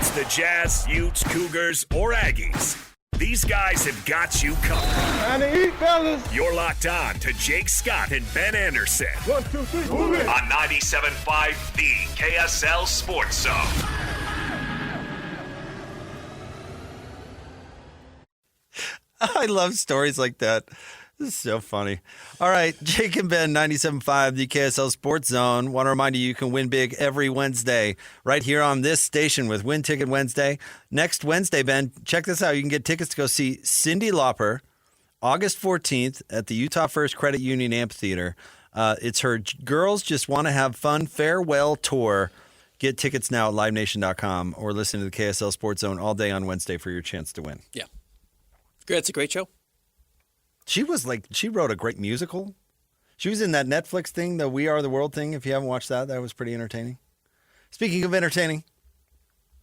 it's the Jazz, Utes, Cougars, or Aggies, these guys have got you covered. Time to eat, fellas. You're locked on to Jake Scott and Ben Anderson. 1, 2, 3, move it. On 97.5, the KSL Sports Zone. I love stories like that. This is so funny. All right, Jake and Ben, 97.5, the KSL Sports Zone. Want to remind you can win big every Wednesday right here on this station with Win Ticket Wednesday. Next Wednesday, Ben, check this out. You can get tickets to go see Cyndi Lauper August 14th at the Utah First Credit Union Amphitheater. It's her Girls Just Want to Have Fun farewell tour. Get tickets now at livenation.com or listen to the KSL Sports Zone all day on Wednesday for your chance to win. Yeah. It's a great show. She wrote a great musical. She was in that Netflix thing, the We Are the World thing. If you haven't watched that, that was pretty entertaining. Speaking of entertaining,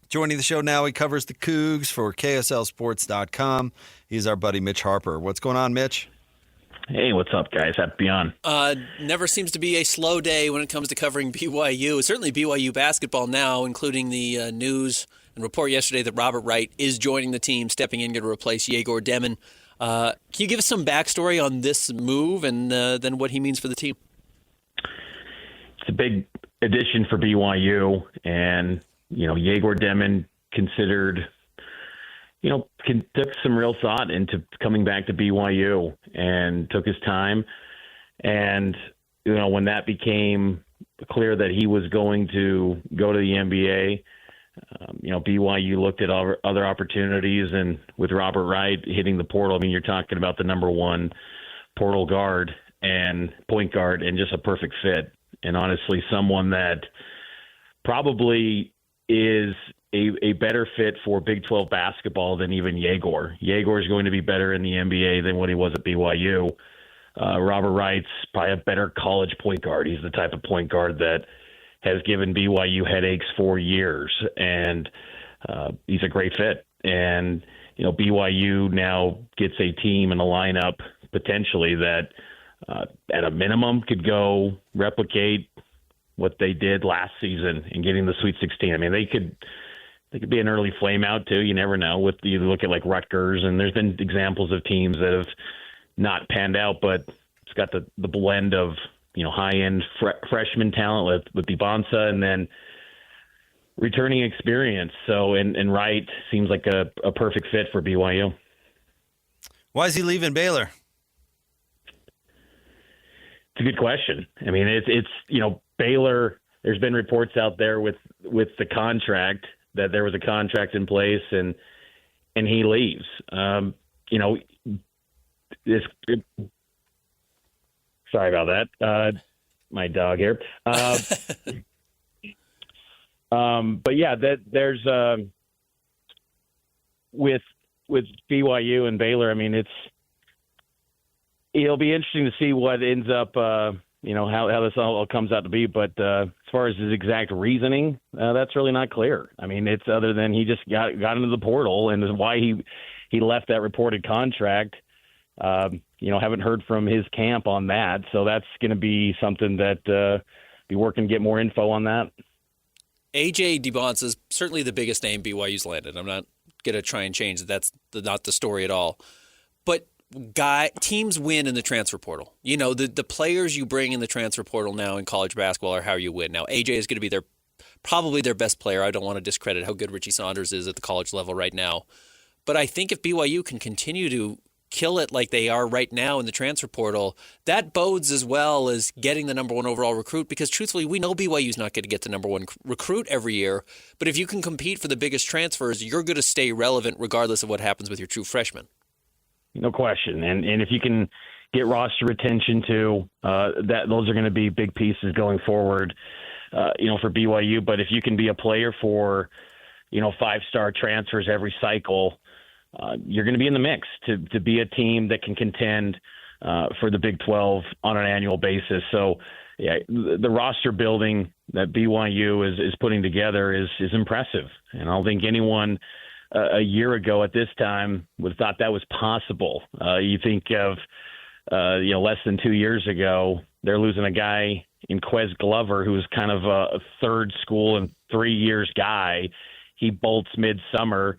joining the show now, he covers the Cougs for KSLSports.com. He's our buddy Mitch Harper. What's going on, Mitch? Hey, what's up, guys? Happy to be on. Never seems to be a slow day when it comes to covering BYU. Certainly BYU basketball now, including the news and report yesterday that Robert Wright is joining the team, stepping in to replace Yegor Demon. Can you give us some backstory on this move and then what he means for the team? It's a big addition for BYU, and Yegor Demon considered, took some real thought into coming back to BYU and took his time. And when that became clear that he was going to go to the NBA, BYU looked at other opportunities, and with Robert Wright hitting the portal, you're talking about the number one portal guard and point guard and just a perfect fit. And honestly, someone that probably is a better fit for Big 12 basketball than even Yegor. Yegor is going to be better in the NBA than what he was at BYU. Robert Wright's probably a better college point guard. He's the type of point guard that has given BYU headaches for years, and he's a great fit. And, BYU now gets a team and a lineup potentially that at a minimum could go replicate what they did last season in getting the Sweet 16. They could be an early flame out too. You never know. You look at like Rutgers, and there's been examples of teams that have not panned out, but it's got the blend of high-end freshman talent with Dibonsa and then returning experience. So, and Wright seems like a perfect fit for BYU. Why is he leaving Baylor? It's a good question. It's Baylor, there's been reports out there with the contract that there was a contract in place and he leaves. Sorry about that. My dog here. But yeah, there's with BYU and Baylor. It'll be interesting to see what ends up. How this all comes out to be. But as far as his exact reasoning, that's really not clear. It's other than he just got into the portal, and why he left that reported contract. Haven't heard from his camp on that. So that's going to be something that be working to get more info on that. A.J. Dibonsa is certainly the biggest name BYU's landed. I'm not going to try and change that. That's not the story at all. But teams win in the transfer portal. The players you bring in the transfer portal now in college basketball are how you win. Now, A.J. is going to be probably their best player. I don't want to discredit how good Richie Saunders is at the college level right now. But I think if BYU can continue to kill it like they are right now in the transfer portal, that bodes as well as getting the number one overall recruit, because truthfully, we know BYU's not going to get the number one recruit every year. But if you can compete for the biggest transfers, you're going to stay relevant regardless of what happens with your true freshmen. No question. And if you can get roster retention too, those are going to be big pieces going forward, for BYU. But if you can be a player for, 5-star transfers every cycle, you're going to be in the mix to be a team that can contend for the Big 12 on an annual basis. So, yeah, the roster building that BYU is putting together is impressive. And I don't think anyone a year ago at this time would have thought that was possible. You think of, less than 2 years ago, they're losing a guy in Quez Glover, who's kind of a third school and 3 years guy. he bolts midsummer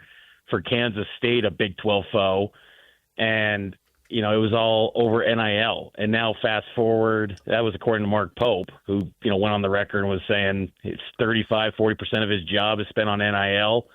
for Kansas State, a Big 12 foe, and it was all over NIL. And now fast forward, that was according to Mark Pope, who went on the record and was saying it's 35-40% of his job is spent on NIL,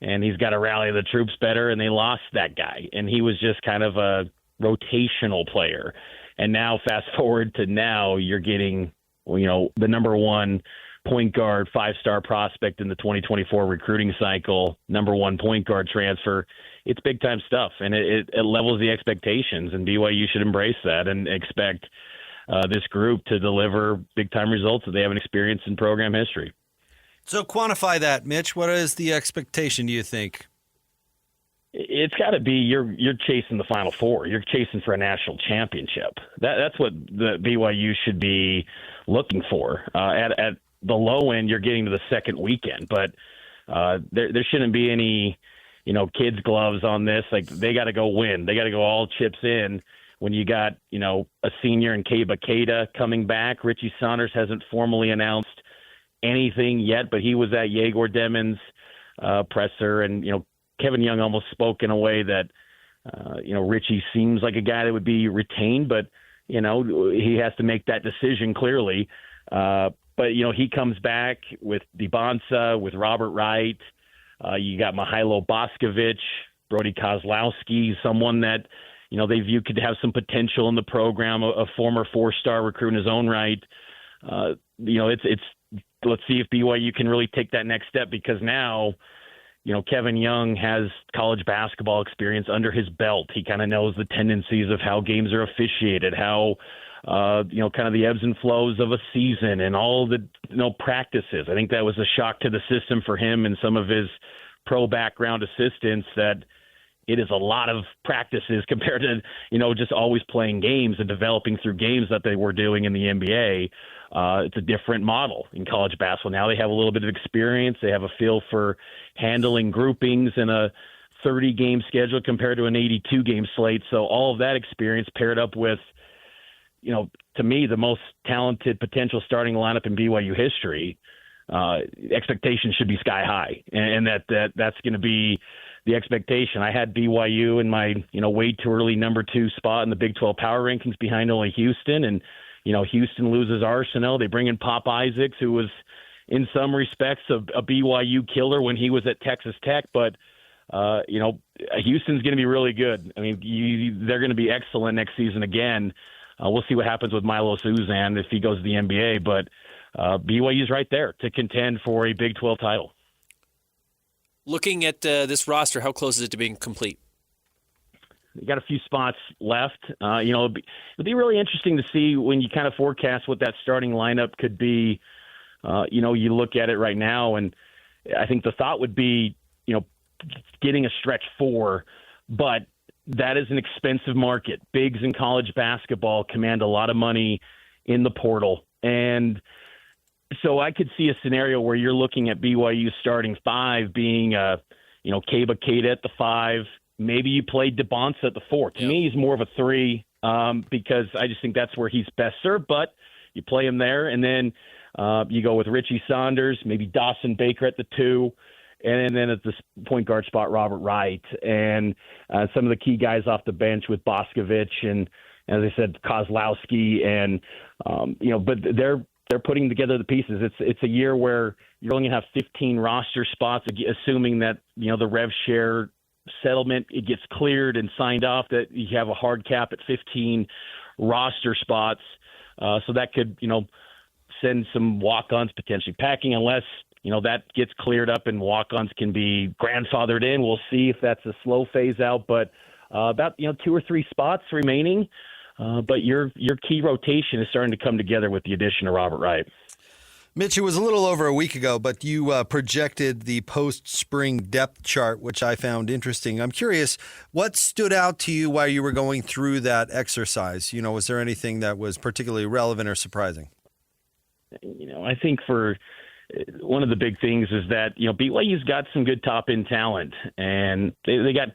and he's got to rally the troops better. And they lost that guy, and he was just kind of a rotational player. And now fast forward to now, you're getting the number one point guard, 5-star prospect in the 2024 recruiting cycle, number one point guard transfer. It's big time stuff, and it levels the expectations, and BYU should embrace that and expect this group to deliver big time results that they haven't experienced in program history. So quantify that, Mitch. What is the expectation, do you think? It's got to be you're chasing the Final Four. You're chasing for a national championship. That's what the BYU should be looking for. At the low end, you're getting to the second weekend, but there shouldn't be any kids' gloves on this. Like, they got to go win. They got to go all chips in. When you got a senior in Keba Keita coming back, Richie Saunders hasn't formally announced anything yet, but he was at Yegor Demon's presser, and Kevin Young almost spoke in a way that Richie seems like a guy that would be retained, but he has to make that decision clearly. But he comes back with Dibonsa, with Robert Wright. You got Mihailo Boskovic, Brody Kozlowski, someone that they view could have some potential in the program, a former 4-star recruit in his own right. It's let's see if BYU can really take that next step, because now Kevin Young has college basketball experience under his belt. He kind of knows the tendencies of how games are officiated, how kind of the ebbs and flows of a season and all the practices. I think that was a shock to the system for him and some of his pro background assistants, that it is a lot of practices compared to just always playing games and developing through games that they were doing in the NBA. It's a different model in college basketball. Now they have a little bit of experience. They have a feel for handling groupings in a 30-game schedule compared to an 82-game slate. So all of that experience paired up with, to me, the most talented potential starting lineup in BYU history, expectations should be sky high. And that's going to be the expectation. I had BYU in my, way too early number 2 spot in the Big 12 power rankings behind only Houston. And, Houston loses Arsenal. They bring in Pop Isaacs, who was in some respects a BYU killer when he was at Texas Tech. But, Houston's going to be really good. I mean, they're going to be excellent next season again. We'll see what happens with Milos Uzan if he goes to the NBA. But BYU's right there to contend for a Big 12 title. Looking at this roster, how close is it to being complete? You got a few spots left. It'll be really interesting to see when you kind of forecast what that starting lineup could be. You look at it right now, and I think the thought would be, getting a stretch 4, but that is an expensive market. Bigs in college basketball command a lot of money in the portal. And so I could see a scenario where you're looking at BYU starting 5 being, Keba Keita at the 5. Maybe you play Dibonsa at the 4. To me, he's more of a 3 because I just think that's where he's best served. But you play him there, and then you go with Richie Saunders, maybe Dawson Baker at the 2. And then at the point guard spot, Robert Wright, and some of the key guys off the bench with Boskovic and, as I said, Kozlowski, and but they're putting together the pieces. It's a year where you're only going to have 15 roster spots, assuming that the rev share settlement it gets cleared and signed off. That you have a hard cap at 15 roster spots, so that could send some walk-ons potentially packing, unless that gets cleared up and walk-ons can be grandfathered in. We'll see if that's a slow phase out, but about 2 or 3 spots remaining. But your key rotation is starting to come together with the addition of Robert Wright. Mitch, it was a little over a week ago, but you projected the post-spring depth chart, which I found interesting. I'm curious, what stood out to you while you were going through that exercise? Was there anything that was particularly relevant or surprising? I think for one of the big things is that, BYU's got some good top-end talent, and they got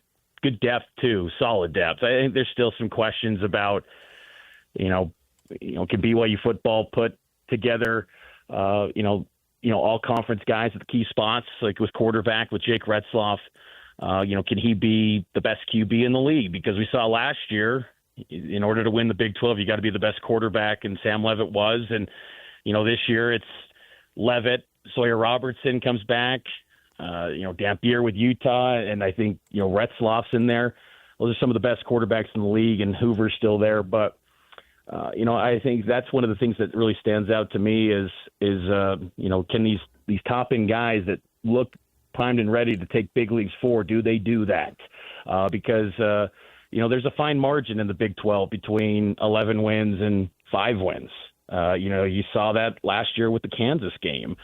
good depth too, solid depth. I think there's still some questions about, can BYU football put together, all conference guys at the key spots, like with quarterback with Jake Retzloff. Can he be the best QB in the league? Because we saw last year, in order to win the Big 12, you got to be the best quarterback, and Sam Levitt was. And, this year it's Levitt, Sawyer Robertson comes back, Dampier with Utah, and I think, Retzloff's in there. Those are some of the best quarterbacks in the league, and Hoover's still there. But, I think that's one of the things that really stands out to me is can these top-end guys that look primed and ready to take big leagues forward, do they do that? Because there's a fine margin in the Big 12 between 11 wins and 5 wins. You saw that last year with the Kansas game.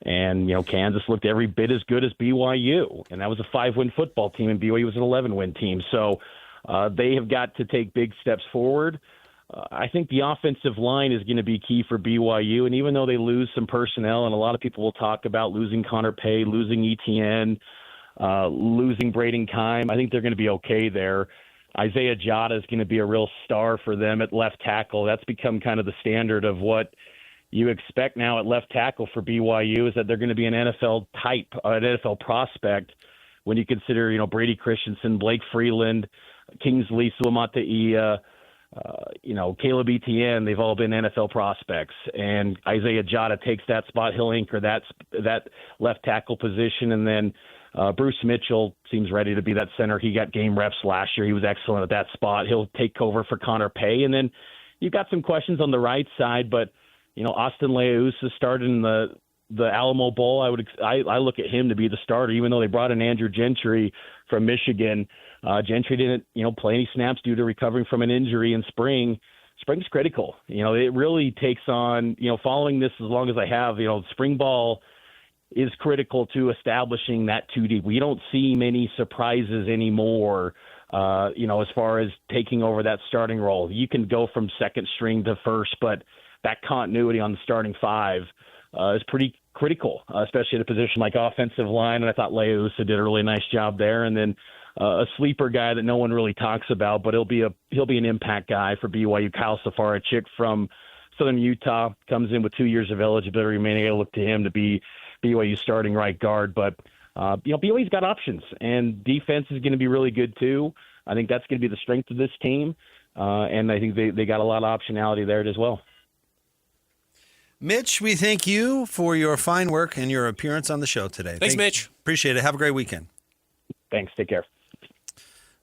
And, Kansas looked every bit as good as BYU. And that was a 5-win football team, and BYU was an 11-win team. So they have got to take big steps forward. I think the offensive line is going to be key for BYU. And even though they lose some personnel, and a lot of people will talk about losing Connor Pay, losing ETN, losing Braden Keim, I think they're going to be okay there. Isaiah Jota is going to be a real star for them at left tackle. That's become kind of the standard of what you expect now at left tackle for BYU, is that they're going to be an NFL type, an NFL prospect when you consider, Brady Christensen, Blake Freeland, Kingsley Suamataia, Caleb Etienne. They've all been NFL prospects. And Isaiah Jota takes that spot. He'll anchor that left tackle position. And then Bruce Mitchell seems ready to be that center. He got game reps last year. He was excellent at that spot. He'll take over for Connor Pay. And then you've got some questions on the right side, but Austin Leausa started in the Alamo Bowl. I look at him to be the starter, even though they brought in Andrew Gentry from Michigan. Gentry didn't, play any snaps due to recovering from an injury in spring. Spring's critical. It really takes on, following this as long as I have, spring ball is critical to establishing that 2D. We don't see many surprises anymore, as far as taking over that starting role. You can go from second string to first, but that continuity on the starting 5 is pretty critical, especially at a position like offensive line. And I thought Leausa did a really nice job there. And then a sleeper guy that no one really talks about, but he'll be an impact guy for BYU. Kyle Safarachik from Southern Utah comes in with 2 years of eligibility remaining. I look to him to be BYU starting right guard. But BYU's got options, and defense is going to be really good too. I think that's going to be the strength of this team, and I think they got a lot of optionality there as well. Mitch, we thank you for your fine work and your appearance on the show today. Thanks, Mitch. Appreciate it. Have a great weekend. Thanks. Take care.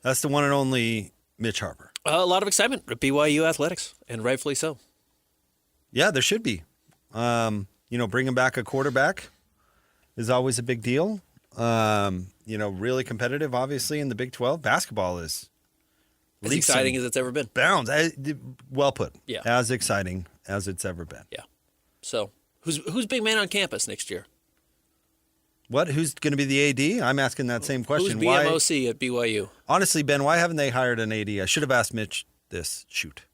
That's the one and only Mitch Harper. A lot of excitement at BYU athletics, and rightfully so. Yeah, there should be. Bringing back a quarterback is always a big deal. Really competitive, obviously, in the Big 12. Basketball is as exciting as it's ever been. Bounds. Well put. Yeah. As exciting as it's ever been. Yeah. So, who's big man on campus next year? What? Who's going to be the AD? I'm asking that same question. Who's BMOC at BYU? Honestly, Ben, why haven't they hired an AD? I should have asked Mitch this. Shoot.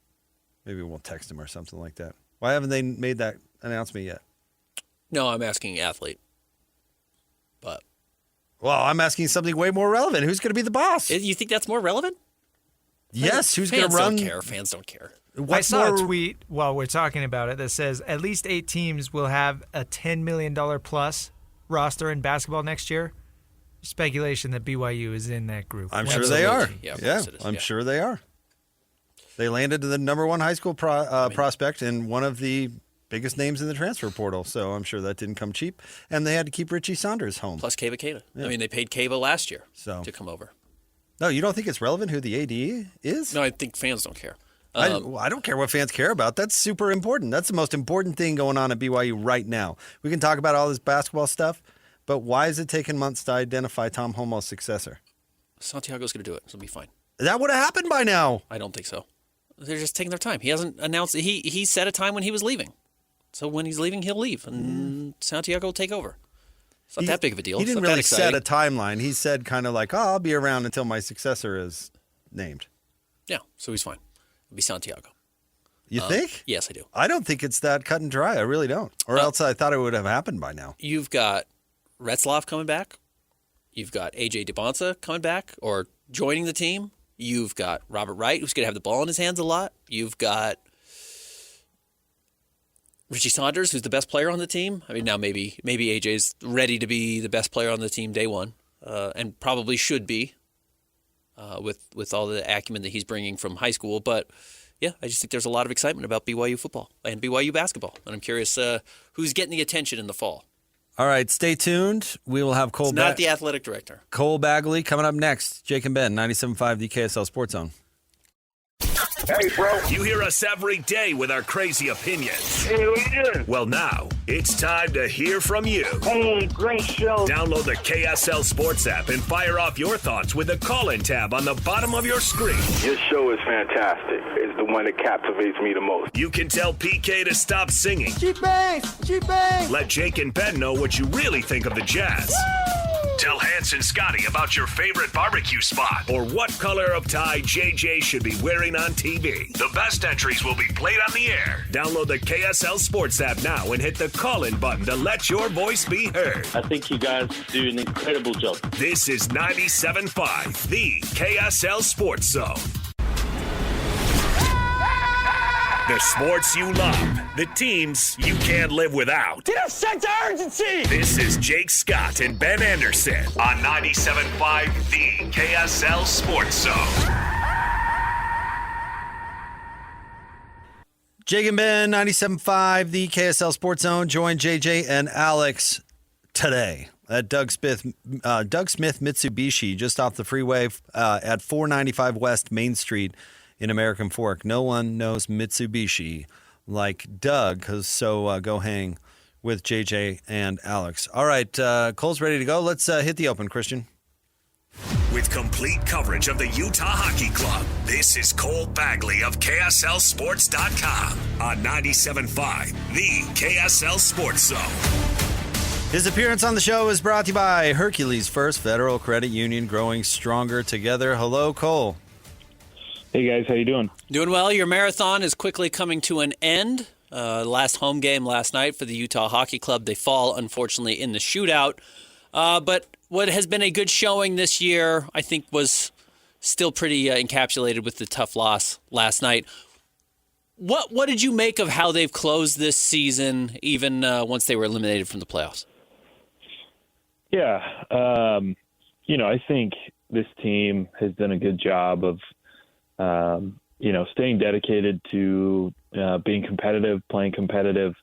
Maybe we'll text him or something like that. Why haven't they made that announcement yet? No, I'm asking athlete. But well, I'm asking something way more relevant. Who's going to be the boss? You think that's more relevant? Yes. Who's going to run? Fans don't care. I saw a tweet while we're talking about it that says at least 8 teams will have a $10 million plus roster in basketball next year. Speculation that BYU is in that group. I'm sure they are. Yeah, I'm sure they are. They landed the number 1 high school prospect and one of the biggest names in the transfer portal, so I'm sure that didn't come cheap. And they had to keep Richie Saunders home. Plus Kava Keita. Yeah. I mean, they paid Kava last year to come over. No, you don't think it's relevant who the AD is? No, I think fans don't care. I don't care what fans care about. That's super important. That's the most important thing going on at BYU right now. We can talk about all this basketball stuff, but why is it taking months to identify Tom Homo's successor? Santiago's going to do it. It'll be fine. That would have happened by now. I don't think so. They're just taking their time. He hasn't announced. He set a time when he was leaving. So when he's leaving, he'll leave, and Santiago will take over. It's not that big of a deal. He didn't really set a timeline. He said kind of like, I'll be around until my successor is named. Yeah, so he's fine. It'll be Santiago. You think? Yes, I do. I don't think it's that cut and dry. I really don't. Or else I thought it would have happened by now. You've got Retzloff coming back. You've got A.J. DeBonsa coming back or joining the team. You've got Robert Wright, who's going to have the ball in his hands a lot. You've got Richie Saunders, who's the best player on the team. I mean, now maybe AJ's ready to be the best player on the team day one, and probably should be with all the acumen that he's bringing from high school. But yeah, I just think there's a lot of excitement about BYU football and BYU basketball, and I'm curious who's getting the attention in the fall. All right, stay tuned. We will have Cole. It's not the athletic director. Cole Bagley coming up next. Jake and Ben, 97.5 the KSL Sports Zone. Hey, bro. You hear us every day with our crazy opinions. Hey, what you doing? Well, now it's time to hear from you. Hey, great show. Download the KSL Sports app and fire off your thoughts with the call-in tab on the bottom of your screen. Your show is fantastic. It's the one that captivates me the most. You can tell PK to stop singing. Cheap bangs, cheap bangs. Let Jake and Ben know what you really think of the Jazz. Tell Hans and Scotty about your favorite barbecue spot or what color of tie JJ should be wearing on TV. The best entries will be played on the air. Download the KSL Sports app now and hit the call-in button to let your voice be heard. I think you guys do an incredible job. This is 97.5, the KSL Sports Zone. The sports you love, the teams you can't live without. Get a sense of urgency. This is Jake Scott and Ben Anderson on 97.5, the KSL Sports Zone. Jake and Ben, 97.5 the KSL Sports Zone. Join JJ and Alex today at Doug Smith Mitsubishi, just off the freeway at 495 West Main Street in American Fork. No one knows Mitsubishi like Doug, so go hang with JJ and Alex. All right, Cole's ready to go. Let's hit the open, Christian. With complete coverage of the Utah Hockey Club, this is Cole Bagley of KSLSports.com on 97.5, the KSL Sports Zone. His appearance on the show is brought to you by Hercules First Federal Credit Union, growing stronger together. Hello, Cole. Hey guys, how you doing? Doing well. Your marathon is quickly coming to an end. Last home game last night for the Utah Hockey Club. They fall, unfortunately, in the shootout. But what has been a good showing this year, I think, was still pretty encapsulated with the tough loss last night. What did you make of how they've closed this season, even once they were eliminated from the playoffs? Yeah, I think this team has done a good job of staying dedicated to being competitive, playing competitive,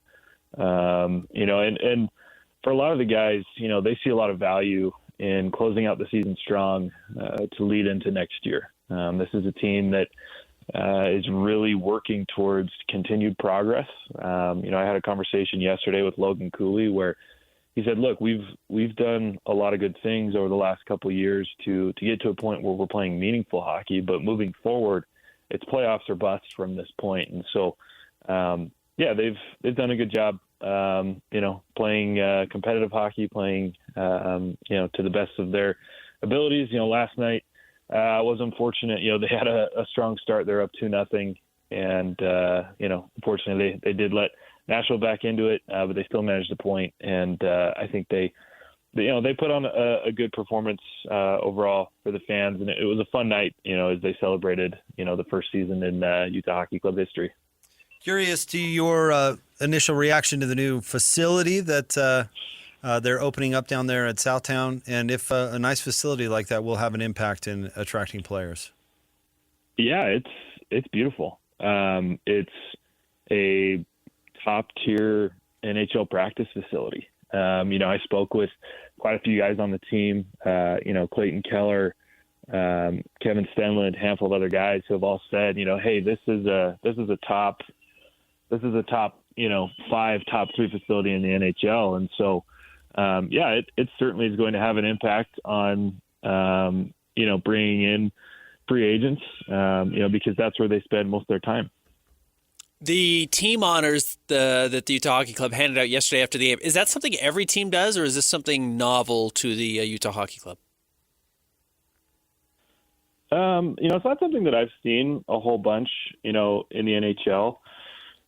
and for a lot of the guys, they see a lot of value in closing out the season strong to lead into next year. This is a team that is really working towards continued progress. I had a conversation yesterday with Logan Cooley where he said, look, we've done a lot of good things over the last couple of years to get to a point where we're playing meaningful hockey, but moving forward, it's playoffs or bust from this point. And so, they've done a good job, playing competitive hockey, playing, to the best of their abilities. Last night was unfortunate. They had a strong start. They're up 2-0. And, unfortunately they did let Nashville back into it, but they still managed a point. And I think they put on a good performance overall for the fans. And it was a fun night, as they celebrated, the first season in Utah Hockey Club history. Curious to your initial reaction to the new facility that they're opening up down there at Southtown, and if a nice facility like that will have an impact in attracting players. Yeah, it's beautiful. It's a top-tier NHL practice facility. I spoke with quite a few guys on the team, Clayton Keller, Kevin Stenlund, a handful of other guys who have all said, hey, this is a top 5, top 3 facility in the NHL. And so, it certainly is going to have an impact on, bringing in free agents, because that's where they spend most of their time. The team honors that the Utah Hockey Club handed out yesterday after the game, is that something every team does, or is this something novel to the Utah Hockey Club? It's not something that I've seen a whole bunch, in the NHL.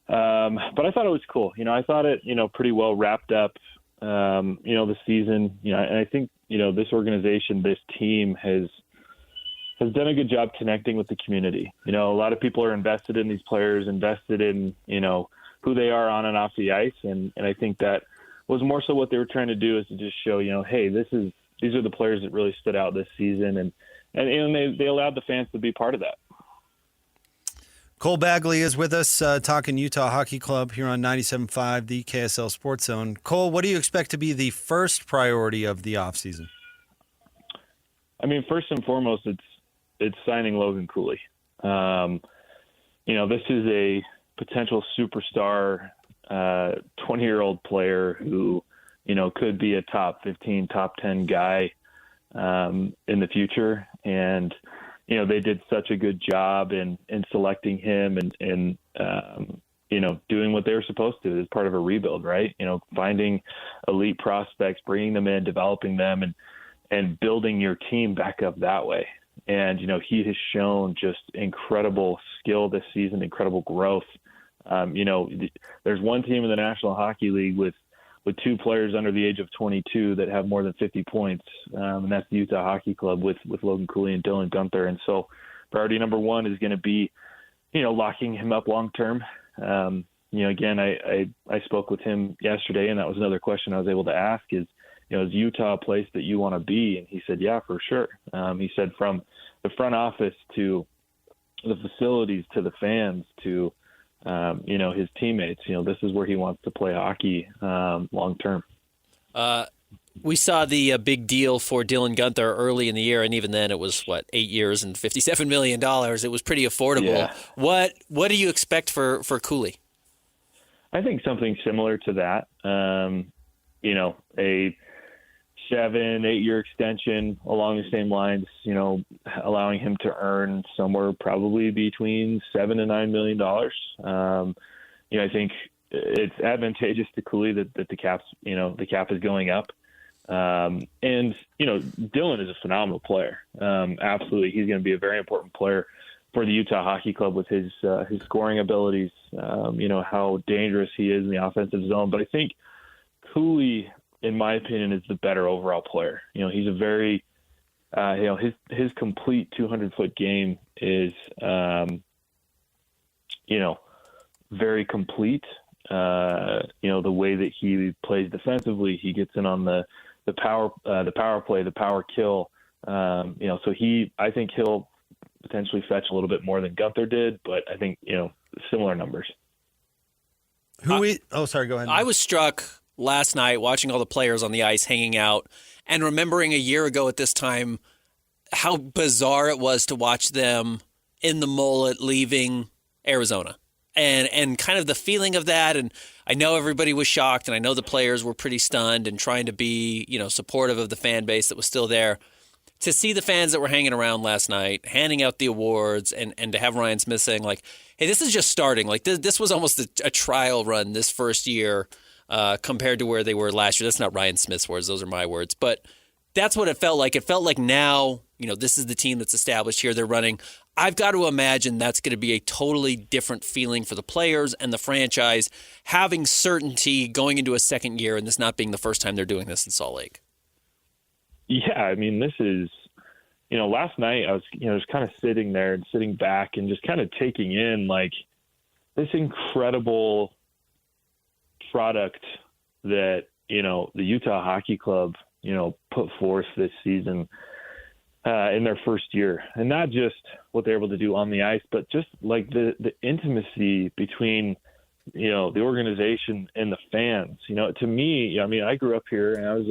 But I thought it was cool. I thought it, pretty well wrapped up, the season, and I think, this organization, this team has done a good job connecting with the community. A lot of people are invested in these players, invested in, who they are on and off the ice. And I think that was more so what they were trying to do, is to just show, hey, these are the players that really stood out this season. And they allowed the fans to be part of that. Cole Bagley is with us talking Utah Hockey Club here on 97.5, the KSL Sports Zone. Cole, what do you expect to be the first priority of the offseason? I mean, first and foremost, it's signing Logan Cooley. This is a potential superstar, 20-year-old player who, could be a top 15, top 10 guy in the future. And, they did such a good job in selecting him and doing what they were supposed to as part of a rebuild, right? Finding elite prospects, bringing them in, developing them, and building your team back up that way. And, he has shown just incredible skill this season, incredible growth. There's one team in the National Hockey League with two players under the age of 22 that have more than 50 points, and that's the Utah Hockey Club with Logan Cooley and Dylan Guenther. And so priority number one is going to be, locking him up long term. Again, I spoke with him yesterday, and that was another question I was able to ask is Utah a place that you want to be? And he said, yeah, for sure. He said from the front office to the facilities to the fans to his teammates, this is where he wants to play hockey long term. We saw the big deal for Dylan Guenther early in the year, and even then it was, 8 years and $57 million. It was pretty affordable. Yeah. What do you expect for Cooley? I think something similar to that. A 7-8 year extension along the same lines, allowing him to earn somewhere probably between $7 and $9 million. I think it's advantageous to Cooley that the cap is going up. And Dylan is a phenomenal player. Absolutely. He's going to be a very important player for the Utah Hockey Club with his scoring abilities, how dangerous he is in the offensive zone. But I think Cooley, in my opinion, is the better overall player. He's a very, his complete 200-foot game is, very complete. The way that he plays defensively, he gets in on the power play, the power kill. So I think he'll potentially fetch a little bit more than Guenther did, but I think, similar numbers. Sorry, go ahead. I was struck last night watching all the players on the ice hanging out and remembering a year ago at this time how bizarre it was to watch them in the mullet leaving Arizona and kind of the feeling of that. And I know everybody was shocked, and I know the players were pretty stunned and trying to be, supportive of the fan base that was still there. To see the fans that were hanging around last night, handing out the awards, and to have Ryan Smith saying, hey, this is just starting. This was almost a trial run this first year compared to where they were last year. That's not Ryan Smith's words. Those are my words. But that's what it felt like. It felt like now, this is the team that's established here. They're running. I've got to imagine that's going to be a totally different feeling for the players and the franchise, having certainty going into a second year and this not being the first time they're doing this in Salt Lake. Yeah, I mean, this is, last night I was, just kind of sitting there and sitting back and just kind of taking in this incredible product that, the Utah Hockey Club, put forth this season in their first year. And not just what they're able to do on the ice, but just the intimacy between, the organization and the fans. To me, I grew up here and I was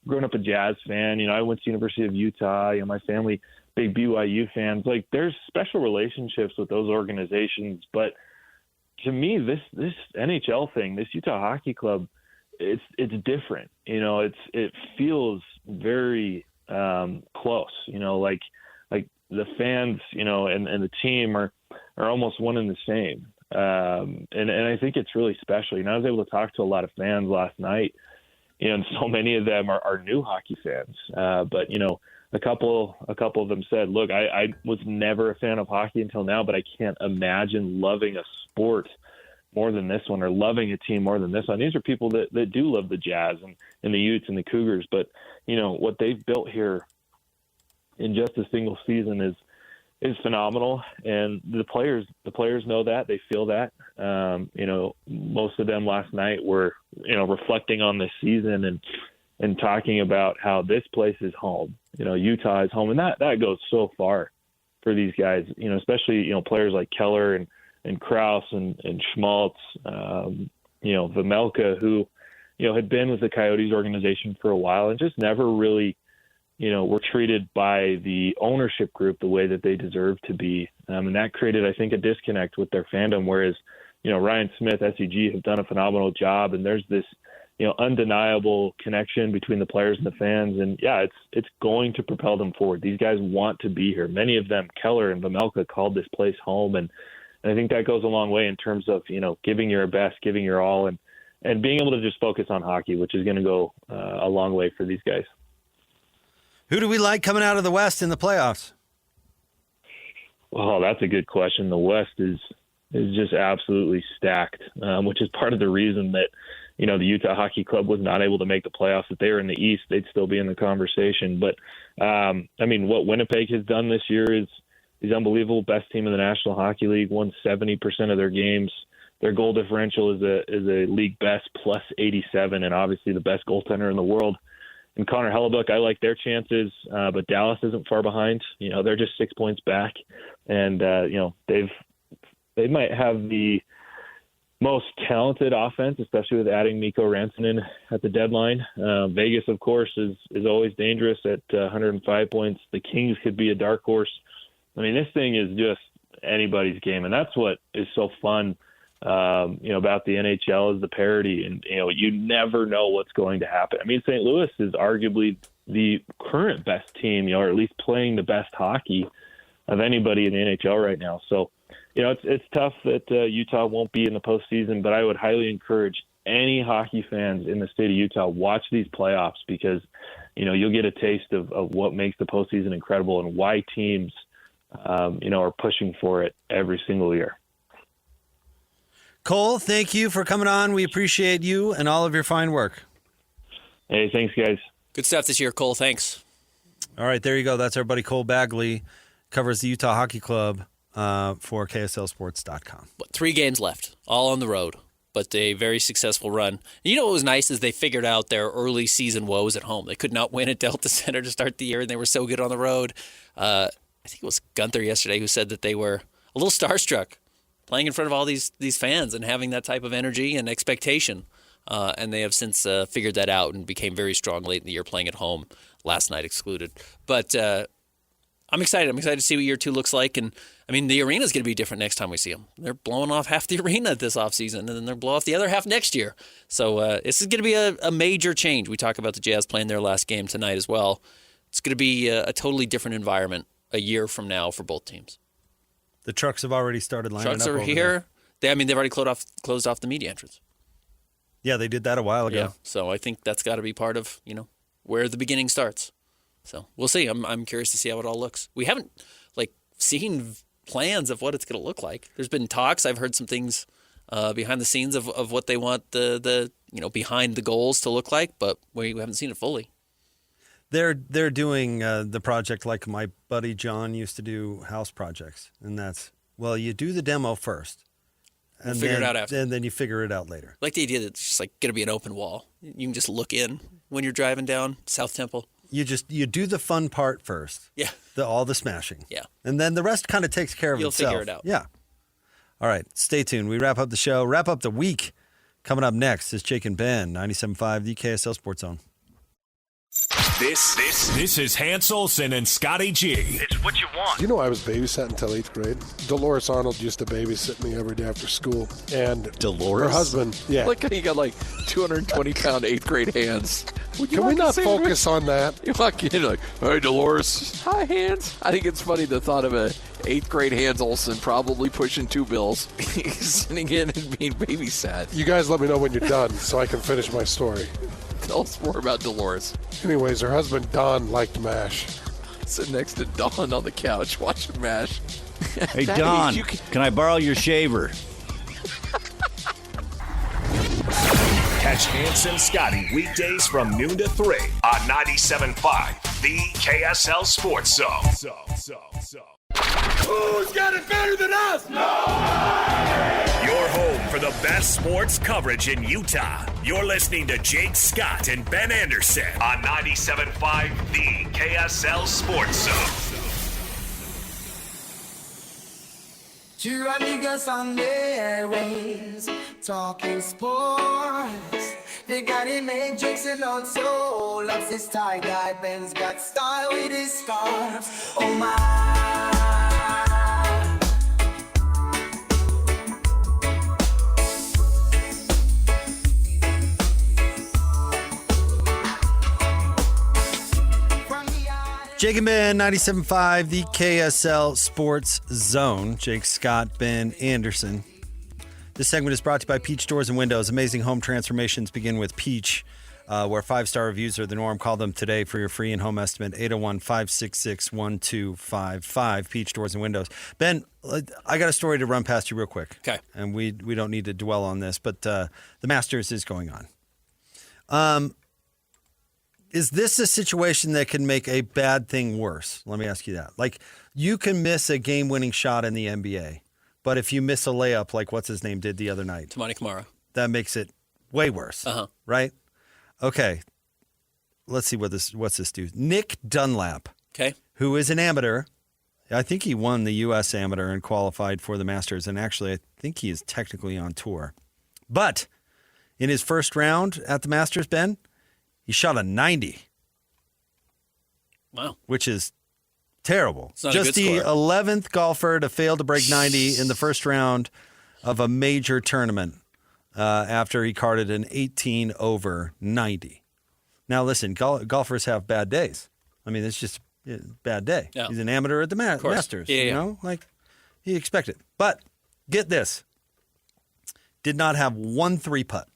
growing up a Jazz fan. I went to University of Utah. My family, big BYU fans. There's special relationships with those organizations. But to me, this NHL thing, this Utah Hockey Club, it's different. It feels very close. The fans, and the team are almost one and the same. And I think it's really special. I was able to talk to a lot of fans last night. And so many of them are new hockey fans. But, a couple of them said, look, I was never a fan of hockey until now, but I can't imagine loving a sport more than this one or loving a team more than this one. These are people that do love the Jazz and the Utes and the Cougars. But, what they've built here in just a single season is phenomenal, and the players know that. They feel that. Most of them last night were, reflecting on this season and talking about how this place is home. Utah is home, and that goes so far for these guys. Especially players like Keller and Krause and Schmaltz, Vemelka, who had been with the Coyotes organization for a while and just never really were treated by the ownership group the way that they deserve to be. And that created, I think, a disconnect with their fandom, whereas, Ryan Smith, SEG have done a phenomenal job. And there's this, undeniable connection between the players and the fans. And yeah, it's going to propel them forward. These guys want to be here. Many of them, Keller and Vemelka, called this place home. And I think that goes a long way in terms of, giving your best, giving your all, and being able to just focus on hockey, which is going to go a long way for these guys. Who do we like coming out of the West in the playoffs? Well, that's a good question. The West is just absolutely stacked, which is part of the reason that, the Utah Hockey Club was not able to make the playoffs. If they were in the East, they'd still be in the conversation. But, what Winnipeg has done this year is unbelievable. Best team in the National Hockey League, won 70% of their games. Their goal differential is a league best plus 87, and obviously the best goaltender in the world. And Connor Hellebuck, I like their chances, but Dallas isn't far behind. They're just 6 points back, and they might have the most talented offense, especially with adding Mikko Rantanen at the deadline. Vegas, of course, is always dangerous at 105 points. The Kings could be a dark horse. I mean, this thing is just anybody's game, and that's what is so fun. About the NHL is the parity, and you never know what's going to happen. I mean, St. Louis is arguably the current best team, or at least playing the best hockey of anybody in the NHL right now. So, it's tough that Utah won't be in the postseason, but I would highly encourage any hockey fans in the state of Utah watch these playoffs, because you'll get a taste of what makes the postseason incredible and why teams are pushing for it every single year. Cole, thank you for coming on. We appreciate you and all of your fine work. Hey, thanks, guys. Good stuff this year, Cole. Thanks. All right, there you go. That's our buddy Cole Bagley. Covers the Utah Hockey Club for KSLSports.com. 3 games left, all on the road, but a very successful run. And what was nice is they figured out their early season woes at home. They could not win at Delta Center to start the year, and they were so good on the road. I think it was Gunther yesterday who said that they were a little starstruck playing in front of all these fans and having that type of energy and expectation. And they have since figured that out and became very strong late in the year playing at home, last night excluded. But I'm excited. I'm excited to see what year 2 looks like. And, the arena is going to be different next time we see them. They're blowing off half the arena this offseason, and then they'll blow off the other half next year. So this is going to be a major change. We talk about the Jazz playing their last game tonight as well. It's going to be a totally different environment a year from now for both teams. The trucks have already started lining up. Trucks are here. They've already closed off the media entrance. Yeah, they did that a while ago. Yeah, so I think that's got to be part of where the beginning starts. So we'll see. I'm curious to see how it all looks. We haven't seen plans of what it's going to look like. There's been talks. I've heard some things behind the scenes of what they want the behind the goals to look like, but we haven't seen it fully. They're doing the project like my buddy John used to do house projects, and that's, you do the demo first, and figure it out after, and then you figure it out later. Like the idea that it's just going to be an open wall. You can just look in when you're driving down South Temple. You do the fun part first. Yeah. All the smashing. Yeah. And then the rest kind of takes care of itself. You'll figure it out. Yeah. All right. Stay tuned. We wrap up the show. Wrap up the week. Coming up next is Jake and Ben, 97.5, the KSL Sports Zone. This is Hans Olsen and Scotty G. It's what you want. You know, I was babysat until 8th grade. Dolores Arnold used to babysit me every day after school. And Dolores? Her husband, yeah. Look, you got 220-pound 8th grade Hans. Can we not focus on that? You're like, hey, Dolores. Hi, Hans. I think it's funny the thought of a 8th grade Hans Olsen probably pushing 2 bills, sitting in and being babysat. You guys let me know when you're done so I can finish my story. Tell us more about Dolores. Anyways, her husband, Don, liked MASH. Sitting next to Don on the couch watching MASH. Hey, Don, can I borrow your shaver? Catch Hans and Scotty weekdays from noon to 3 on 97.5, the KSL Sports Zone. Who's got it better than us? Nobody! Your home for the best sports coverage in Utah. You're listening to Jake Scott and Ben Anderson on 97.5 The KSL Sports Zone. Two amigos on the airways, talking sports. They got him Matrix and also loves his tie-dye. Ben's got style with his scarf. Oh my. Jake and Ben, 97.5, the KSL Sports Zone. Jake Scott, Ben Anderson. This segment is brought to you by Peach Doors and Windows. Amazing home transformations begin with Peach, where 5-star reviews are the norm. Call them today for your free in-home estimate, 801-566-1255, Peach Doors and Windows. Ben, I got a story to run past you real quick. Okay. And we don't need to dwell on this, but the Masters is going on. Is this a situation that can make a bad thing worse? Let me ask you that. Like, you can miss a game-winning shot in the NBA, but if you miss a layup like what's-his-name did the other night, Tamani Kamara, that makes it way worse, right? Okay, let's see what's this dude. Nick Dunlap, who is an amateur. I think he won the U.S. amateur and qualified for the Masters, and actually I think he is technically on tour. But in his first round at the Masters, Ben, he shot a 90. Wow. Which is terrible. Just the 11th golfer to fail to break 90 in the first round of a major tournament after he carded an 18 over 90. Now, listen, golfers have bad days. I mean, it's just a bad day. Yeah. He's an amateur at the Masters. Yeah, you know, like he expected. But get this. Did not have one 3-putt.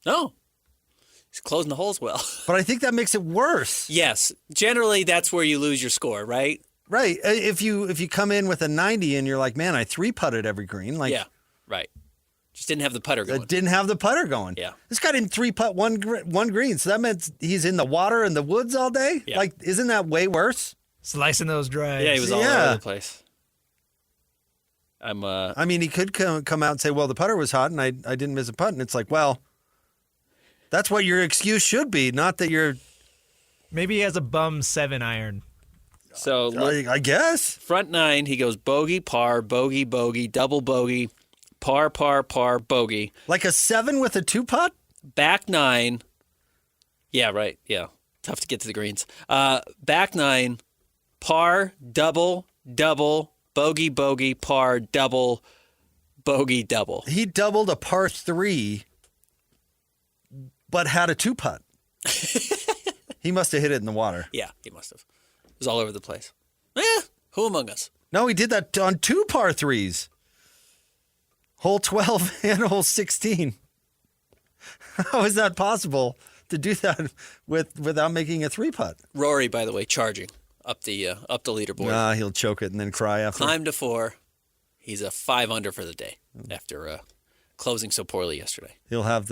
No. He's closing the holes well. But I think that makes it worse. Yes. Generally, that's where you lose your score, right? Right. If you come in with a 90 and you're like, man, I 3-putted every green. Like, yeah, right. Just didn't have the putter going. Didn't have the putter going. Yeah. This guy didn't 3-putt one green. So that meant he's in the water and the woods all day? Yeah. Like, isn't that way worse? Slicing those drives. Yeah, he was all over the place. I mean, he could come out and say, well, the putter was hot and I didn't miss a putt. And it's like, well, that's what your excuse should be, not that you're... Maybe he has a bum 7-iron. So I guess. Front 9, he goes bogey, par, bogey, bogey, double bogey, par, par, par, bogey. Like a 7 with a 2-putt? Back 9. Yeah, right. Yeah. Tough to get to the greens. Back 9, par, double, double, bogey, bogey, par, double, bogey, double. He doubled a par 3... but had a 2-putt. He must have hit it in the water. Yeah, he must have. It was all over the place. Who among us? No, he did that on 2 par 3s. Hole 12 and hole 16. How is that possible to do that without making a 3-putt? Rory, by the way, charging up the leaderboard. He'll choke it and then cry after. Climbed to 4. He's a 5 under for the day after closing so poorly yesterday. He'll have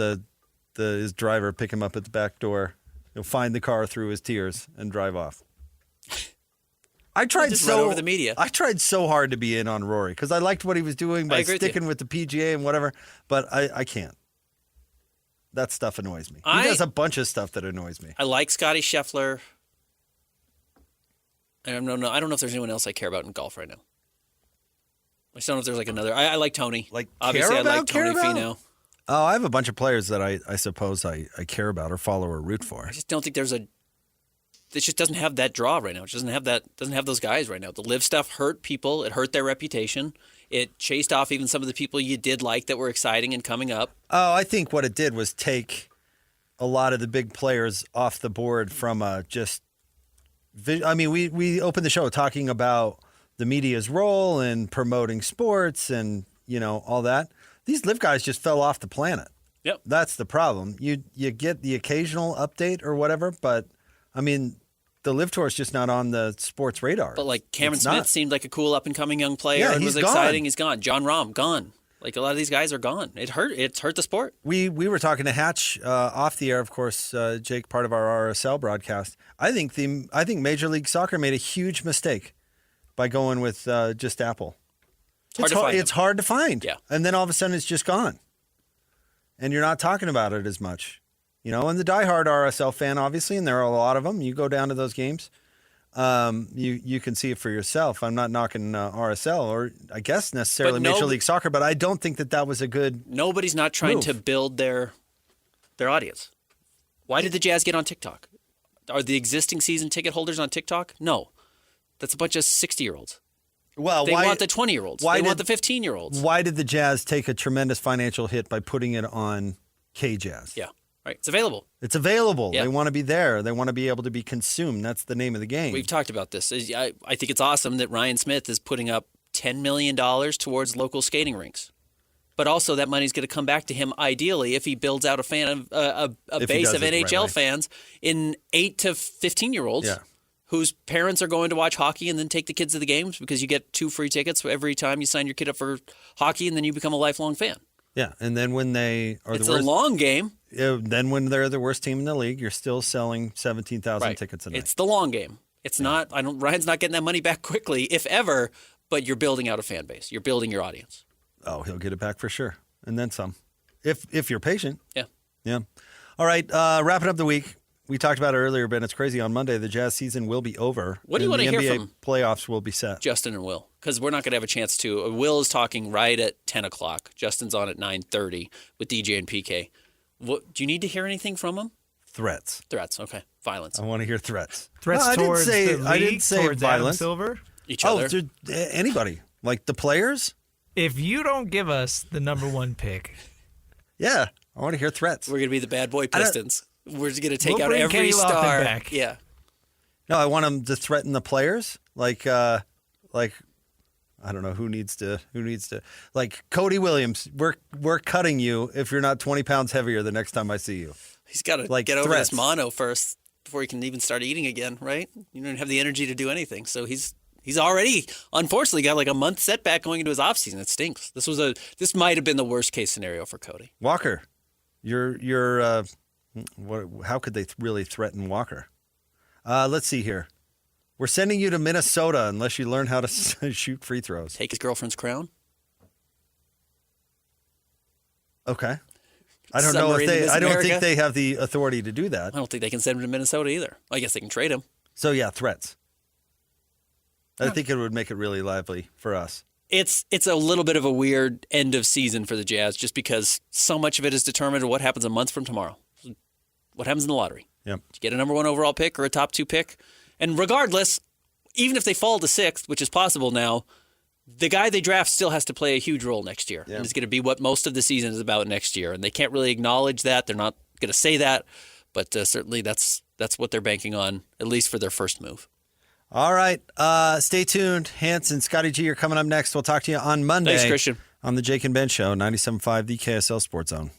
his driver pick him up at the back door. He'll find the car through his tears and drive off. I tried run over the media. I tried so hard to be in on Rory because I liked what he was doing by sticking with the PGA and whatever, but I can't. That stuff annoys me. He does a bunch of stuff that annoys me. I like Scotty Scheffler. I don't know if there's anyone else I care about in golf right now. I just don't know if there's like another. I like Tony. Like, obviously, I like Tony Finau. Oh, I have a bunch of players that I suppose I care about or follow or root for. I just don't think it just doesn't have that draw right now. It doesn't have those guys right now. The live stuff hurt people. It hurt their reputation. It chased off even some of the people you did like that were exciting and coming up. Oh, I think what it did was take a lot of the big players off the board from we opened the show talking about the media's role in promoting sports and, all that. These live guys just fell off the planet. Yep. That's the problem. You get the occasional update or whatever, but I mean, the live tour is just not on the sports radar. But like Cameron Smith seemed like a cool up and coming young player. Yeah, and he's was exciting. He's gone. John Rahm gone. Like a lot of these guys are gone. It's hurt the sport. We were talking to Hatch off the air, of course. Jake, part of our RSL broadcast. I think Major League Soccer made a huge mistake by going with just Apple. It's hard to find. Yeah. And then all of a sudden it's just gone. And you're not talking about it as much. And the diehard RSL fan, obviously, and there are a lot of them. You go down to those games, you can see it for yourself. I'm not knocking RSL or I guess necessarily Major League Soccer, but I don't think that was a good Nobody's not trying to build their audience. Why did the Jazz get on TikTok? Are the existing season ticket holders on TikTok? No. That's a bunch of 60-years. Well, they want the 20-years. They want the 15-years. Why did the Jazz take a tremendous financial hit by putting it on K-Jazz? Yeah. Right. It's available. It's available. Yeah. They want to be there. They want to be able to be consumed. That's the name of the game. We've talked about this. I think it's awesome that Ryan Smith is putting up $10 million towards local skating rinks. But also that money's going to come back to him ideally if he builds out a base of NHL fans in 8 to 15-year-olds whose parents are going to watch hockey and then take the kids to the games because you get 2 free tickets every time you sign your kid up for hockey and then you become a lifelong fan. Yeah, and then when they are it's a long game. Then when they're the worst team in the league, you're still selling 17,000 tickets a night. It's the long game. It's not. Ryan's not getting that money back quickly, if ever. But you're building out a fan base. You're building your audience. Oh, he'll get it back for sure, and then some, if you're patient. Yeah. All right, wrapping up the week. We talked about it earlier, Ben. It's crazy. On Monday, the Jazz season will be over. What do you want to hear NBA from playoffs will be set? Justin and Will, because we're not going to have a chance to. Will is talking right at 10 o'clock. Justin's on at 9:30 with DJ and PK. What, do you need to hear anything from them? Threats. Okay. Violence. I want to hear threats. Towards the league, I didn't say towards violence. Adam Silver? Each other. Anybody. Like the players? If you don't give us the number 1 pick. Yeah. I want to hear threats. We're going to be the bad boy Pistons. We're just going to take out bring every Kenny Lofton star. back. Yeah. No, I want them to threaten the players. Like I don't know who needs to like Cody Williams. We're cutting you if you're not 20 pounds heavier the next time I see you. He's got to get over this mono first before he can even start eating again, right? You don't have the energy to do anything. So he's already unfortunately got like a month setback going into his offseason. It stinks. This might have been the worst case scenario for Cody. Walker, you're how could they really threaten Walker? Let's see here. We're sending you to Minnesota unless you learn how to shoot free throws. Take his girlfriend's crown? Okay. I don't know if I don't think they have the authority to do that. I don't think they can send him to Minnesota either. I guess they can trade him. So yeah, threats. I think it would make it really lively for us. It's a little bit of a weird end of season for the Jazz just because so much of it is determined on what happens a month from tomorrow. What happens in the lottery. Yep. You get a number 1 overall pick or a top 2 pick. And regardless, even if they fall to 6th, which is possible now, the guy they draft still has to play a huge role next year. Yep. And it's going to be what most of the season is about next year. And they can't really acknowledge that. They're not going to say that. But certainly that's what they're banking on, at least for their first move. All right. Stay tuned. Hans and Scotty G are coming up next. We'll talk to you on Monday. Thanks, Christian. On the Jake and Ben Show, 97.5, the KSL Sports Zone.